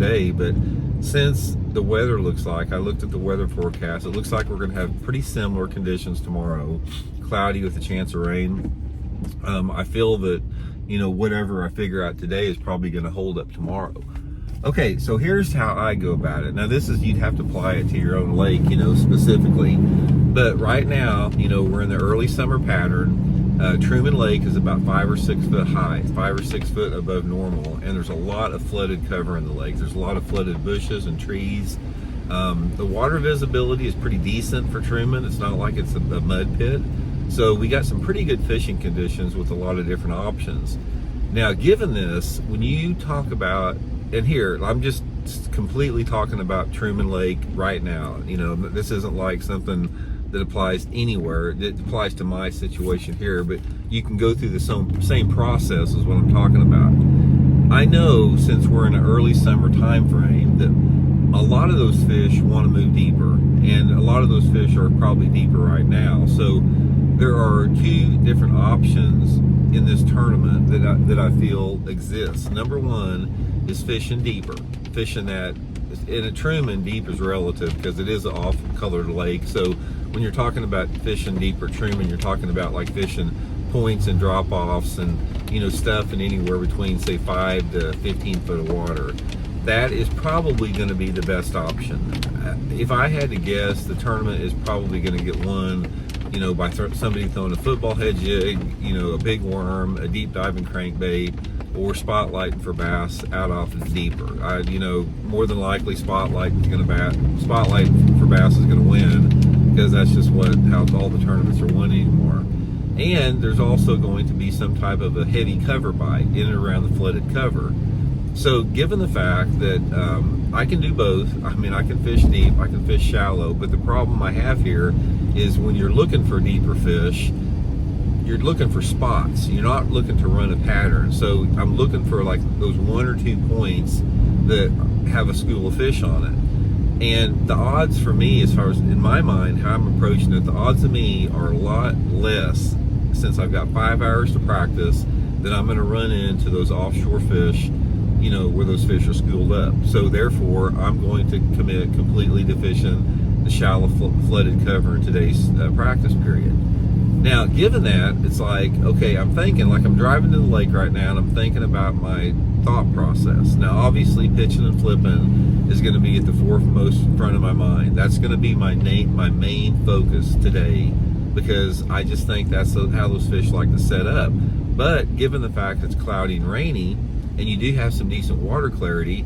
today, but since the weather looks like, I looked at the weather forecast, it looks like we're going to have pretty similar conditions tomorrow, cloudy with a chance of rain. I feel that, you know, whatever I figure out today is probably going to hold up tomorrow. Okay, so here's how I go about it. Now this is, you'd have to apply it to your own lake, you know, specifically. But right now, you know, we're in the early summer pattern. Truman Lake is about 5 or 6 foot high, 5 or 6 foot above normal, and there's a lot of flooded cover in the lake. There's a lot of flooded bushes and trees. The water visibility is pretty decent for Truman. It's not like it's a mud pit. So we got some pretty good fishing conditions with a lot of different options. Now, given this, when you talk about, and here, I'm just completely talking about Truman Lake right now. You know, this isn't like something that applies anywhere. It applies to my situation here, but you can go through the same process as what I'm talking about. I know, since we're in an early summer time frame, that a lot of those fish want to move deeper, and a lot of those fish are probably deeper right now. So there are 2 different options in this tournament that I feel exists. Number one is fishing deeper, fishing that. In a Truman, deep is relative because it is an off-colored lake. So when you're talking about fishing deeper Truman, you're talking about like fishing points and drop-offs and, you know, stuff in anywhere between, say, 5 to 15 foot of water. That is probably going to be the best option. If I had to guess, the tournament is probably going to get won, you know, by somebody throwing a football head jig, you know, a big worm, a deep diving crankbait, or spotlighting for bass out off the deeper. You know, more than likely spotlight for bass is going to win, because that's just how all the tournaments are won anymore. And there's also going to be some type of a heavy cover bite in and around the flooded cover. So given the fact that I can do both, I mean, I can fish deep, I can fish shallow, but the problem I have here is when you're looking for deeper fish, you're looking for spots. You're not looking to run a pattern. So I'm looking for like those 1 or 2 points that have a school of fish on it. And the odds for me, as far as in my mind, how I'm approaching it, the odds of me are a lot less, since I've got 5 hours to practice, that I'm going to run into those offshore fish, you know, where those fish are schooled up. So therefore, I'm going to commit completely to fishing the shallow flooded cover in today's practice period. Now, given that, it's like, okay, I'm thinking, like I'm driving to the lake right now and I'm thinking about my thought process. Now, obviously, pitching and flipping is going to be at the foremost front of my mind. That's going to be my main focus today, because I just think that's how those fish like to set up. But given the fact it's cloudy and rainy, and you do have some decent water clarity,